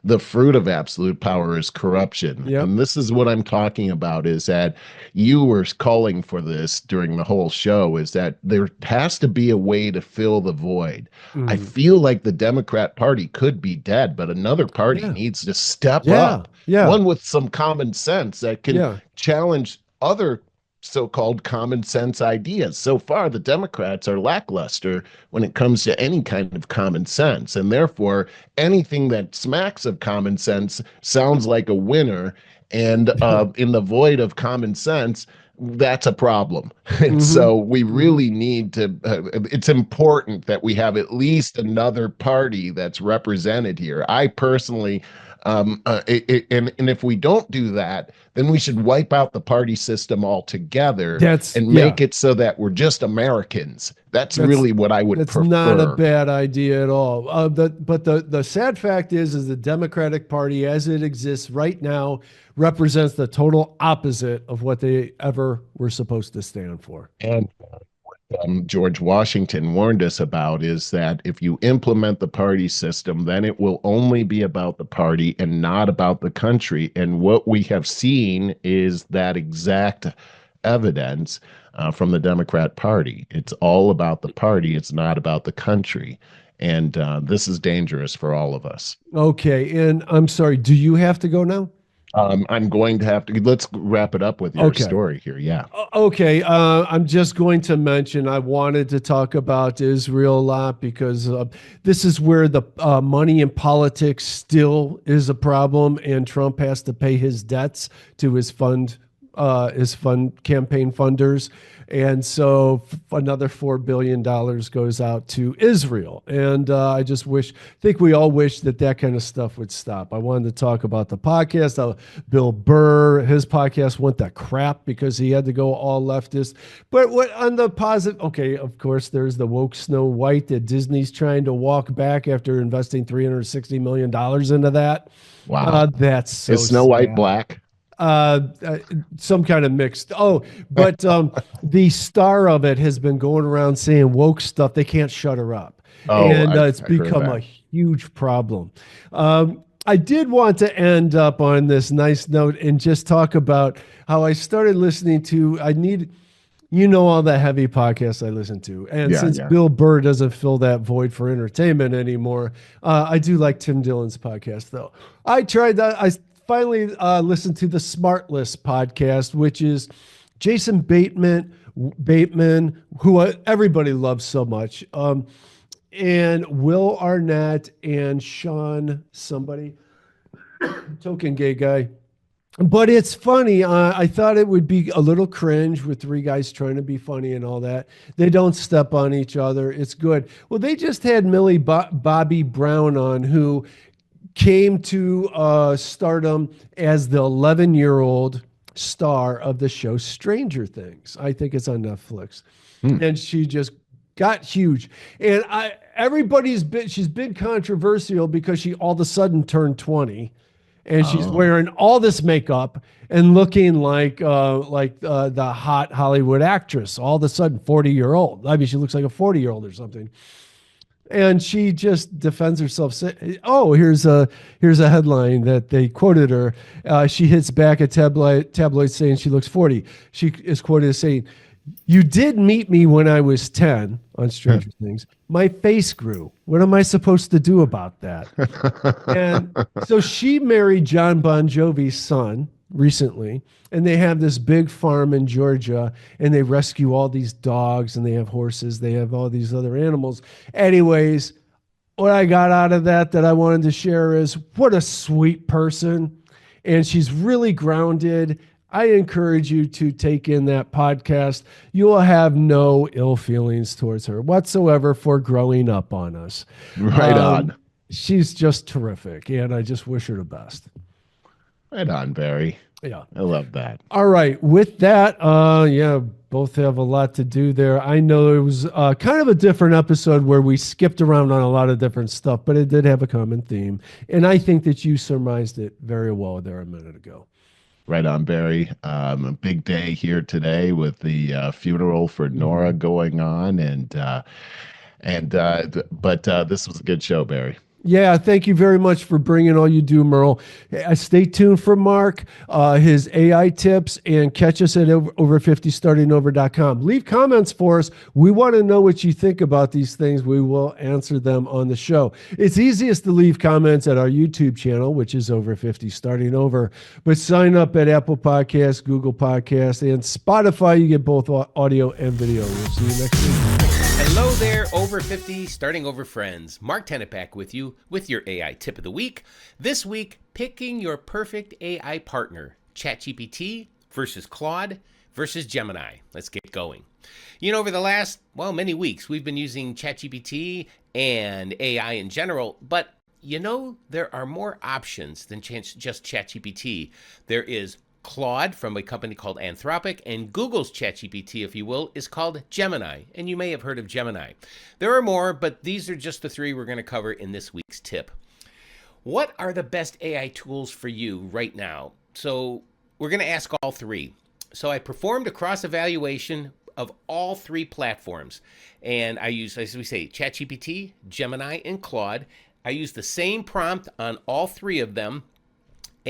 the fruit of absolute power is corruption. Yep. And this is what I'm talking about, is that you were calling for this during the whole show, is that there has to be a way to fill the void. I feel like the Democrat Party could be dead, but another party needs to step up. Yeah. One with some common sense that can challenge other so-called common sense ideas. So far, the Democrats are lackluster when it comes to any kind of common sense, and therefore anything that smacks of common sense sounds like a winner. And in the void of common sense, that's a problem. And so we really need to, it's important that we have at least another party that's represented here. I personally, and if we don't do that, then we should wipe out the party system altogether and make it so that we're just Americans. That's really what I would prefer. It's not a bad idea at all. But the sad fact is the Democratic Party, as it exists right now, represents the total opposite of what they ever were supposed to stand for. And what George Washington warned us about is that if you implement the party system, then it will only be about the party and not about the country. And what we have seen is that exact evidence from the Democrat Party. It's all about the party. It's not about the country. And this is dangerous for all of us. Okay. And I'm sorry, do you have to go now? I'm going to have to, let's wrap it up with your story here. Yeah. Okay. I'm just going to mention, I wanted to talk about Israel a lot because this is where the money in politics still is a problem, and Trump has to pay his debts to his campaign funders. And so another $4 billion goes out to Israel. And I just think we all wish that kind of stuff would stop. I wanted to talk about the podcast. Bill Burr, his podcast went to crap because he had to go all leftist. But what on the positive, okay, of course, there's the woke Snow White that Disney's trying to walk back after investing $360 million into that. Wow. That's so Is Snow White black? Some kind of mixed. But the star of it has been going around saying woke stuff. They can't shut her up. It's become a huge problem. I did want to end up on this nice note and just talk about how I started listening to, all the heavy podcasts I listen to. And since Bill Burr doesn't fill that void for entertainment anymore, I do like Tim Dillon's podcast, though. I tried that. I finally listened to the Smartless podcast, which is Jason Bateman, who everybody loves so much, and Will Arnett and Sean somebody, token gay guy. But it's funny. I thought it would be a little cringe with three guys trying to be funny and all that. They don't step on each other. It's good. Well, they just had Millie Bobbie Brown on, who came to stardom as the 11-year-old star of the show Stranger Things. I think it's on Netflix. And she just got huge. And she's been controversial because she all of a sudden turned 20 and she's wearing all this makeup and looking like the hot Hollywood actress, all of a sudden 40-year-old. I mean, she looks like a 40-year-old or something. And she just defends herself. Here's a headline that they quoted her. She hits back at tabloids saying she looks 40. She is quoted as saying, "You did meet me when I was 10 on Stranger Things. My face grew. What am I supposed to do about that?" And so she married John Bon Jovi's son, recently, and they have this big farm in Georgia, and they rescue all these dogs, and they have horses, they have all these other animals. Anyways, what I got out of that I wanted to share is what a sweet person, and she's really grounded. I encourage you to take in that podcast. You will have no ill feelings towards her whatsoever for growing up on us. Right on. She's just terrific, and I just wish her the best. Right on, Barry. Yeah. I love that. All right. With that, both have a lot to do there. I know it was kind of a different episode where we skipped around on a lot of different stuff, but it did have a common theme. And I think that you surmised it very well there a minute ago. Right on, Barry. A big day here today with the funeral for Nora going on, but this was a good show, Barry. Yeah, thank you very much for bringing all you do, Merle. Stay tuned for Mark, his AI tips, and catch us at over50startingover.com. Leave comments for us. We want to know what you think about these things. We will answer them on the show. It's easiest to leave comments at our YouTube channel, which is Over 50 Starting Over. But sign up at Apple Podcasts, Google Podcasts, and Spotify. You get both audio and video. We'll see you next week. Hello there, Over 50 Starting Over friends. Mark Tennant back with you with your AI tip of the week. This week, picking your perfect AI partner. ChatGPT versus Claude versus Gemini. Let's get going. Over the last, many weeks, we've been using ChatGPT and AI in general, but there are more options than just ChatGPT. There is Claude from a company called Anthropic, and Google's ChatGPT, if you will, is called Gemini, and you may have heard of Gemini. There are more, but these are just the three we're going to cover in this week's tip. What are the best AI tools for you right now? So we're going to ask all three. So I performed a cross-evaluation of all three platforms, and I used, as we say, ChatGPT, Gemini, and Claude. I used the same prompt on all three of them,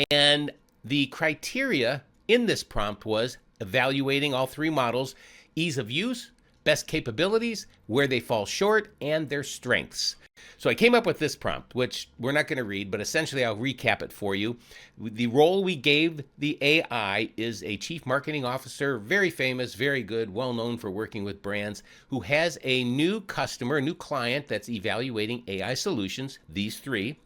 and the criteria in this prompt was evaluating all three models: ease of use, best capabilities, where they fall short, and their strengths. So I came up with this prompt, which we're not going to read, but essentially I'll recap it for you. The role we gave the AI is a chief marketing officer, very famous, very good, well known for working with brands, who has a new customer, a new client that's evaluating AI solutions, these three.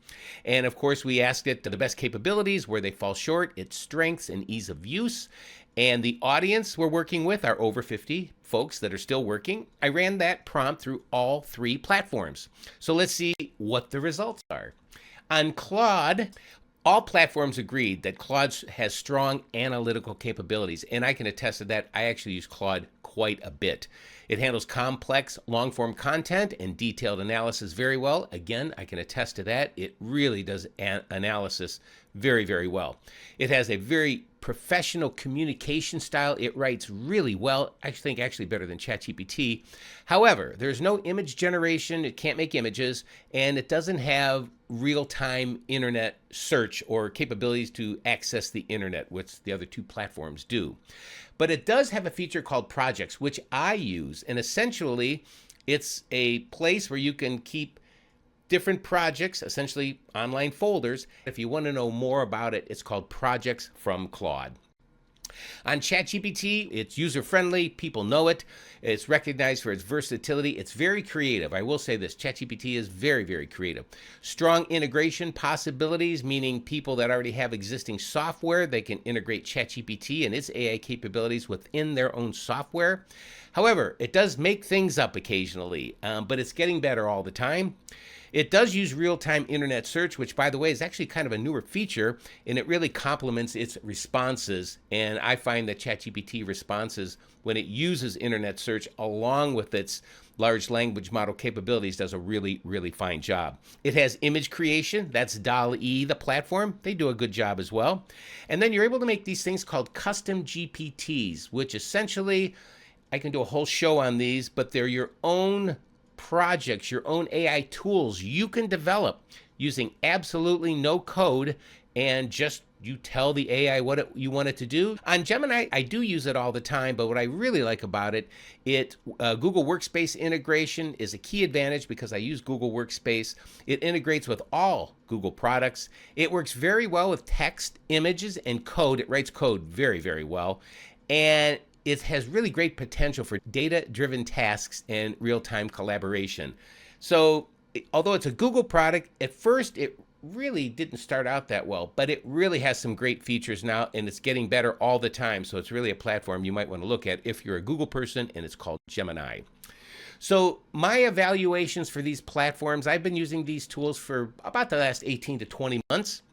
And of course, we asked it the best capabilities, where they fall short, its strengths, and ease of use. And the audience we're working with are over 50 folks that are still working. I ran that prompt through all three platforms. So let's see what the results are. On Claude, all platforms agreed that Claude has strong analytical capabilities, and I can attest to that. I actually use Claude quite a bit. It handles complex long-form content and detailed analysis very well. Again, I can attest to that. It really does analysis very, very well. It has a very professional communication style. It writes really well. I think actually better than ChatGPT. However, there's no image generation. It can't make images, and it doesn't have real-time internet search or capabilities to access the internet, which the other two platforms do. But it does have a feature called Projects, which I use, and essentially it's a place where you can keep different projects, essentially online folders. If you want to know more about it, it's called Projects from Claude. On ChatGPT, it's user-friendly. People know it. It's recognized for its versatility. It's very creative. I will say this, ChatGPT is very, very creative. Strong integration possibilities, meaning people that already have existing software, they can integrate ChatGPT and its AI capabilities within their own software. However, it does make things up occasionally, but it's getting better all the time. It does use real-time internet search, which, by the way, is actually kind of a newer feature, and it really complements its responses. And I find that ChatGPT responses, when it uses internet search along with its large language model capabilities, does a really, really fine job. It has image creation. That's DALL-E, the platform. They do a good job as well. And then you're able to make these things called custom GPTs, which essentially, I can do a whole show on these, but they're your own projects, your own AI tools you can develop using absolutely no code, and just you tell the AI what you want it to do. On Gemini, I do use it all the time, but what I really like about it, Google Workspace integration is a key advantage because I use Google Workspace. It integrates with all Google products. It works very well with text, images, and code. It writes code very, very well. And it has really great potential for data-driven tasks and real-time collaboration. So although it's a Google product, at first it really didn't start out that well, but it really has some great features now, and it's getting better all the time. So it's really a platform you might want to look at if you're a Google person, and it's called Gemini. So my evaluations for these platforms, I've been using these tools for about the last 18 to 20 months.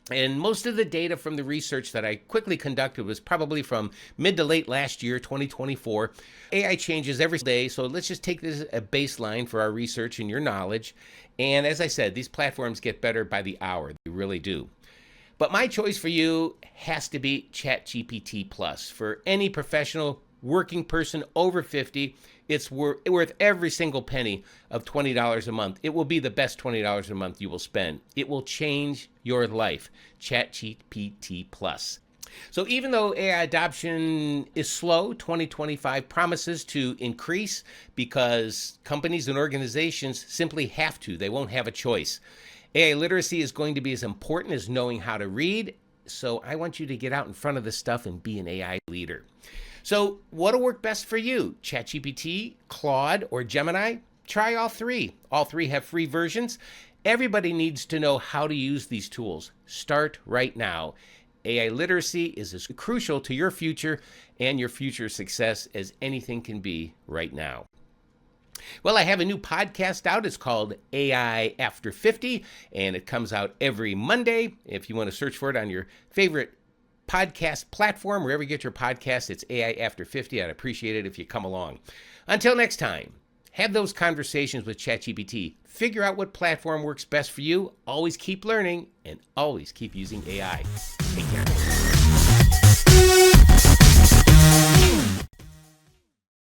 And most of the data from the research that I quickly conducted was probably from mid to late last year, 2024. AI changes every day, so let's just take this as a baseline for our research and your knowledge. And as I said, these platforms get better by the hour. They really do. But my choice for you has to be ChatGPT Plus. For any professional working person over 50, it's worth every single penny of $20 a month. It will be the best $20 a month you will spend. It will change your life. ChatGPT Plus. So even though AI adoption is slow, 2025 promises to increase because companies and organizations simply have to. They won't have a choice. AI literacy is going to be as important as knowing how to read. So I want you to get out in front of this stuff and be an AI leader. So what'll work best for you? ChatGPT, Claude, or Gemini? Try all three. All three have free versions. Everybody needs to know how to use these tools. Start right now. AI literacy is as crucial to your future and your future success as anything can be right now. Well, I have a new podcast out. It's called AI After 50, and it comes out every Monday. If you want to search for it on your favorite podcast platform, wherever you get your podcast, it's AI After 50. I'd appreciate it if you come along. Until next time, have those conversations with ChatGPT. Figure out what platform works best for you. Always keep learning and always keep using AI. Take care.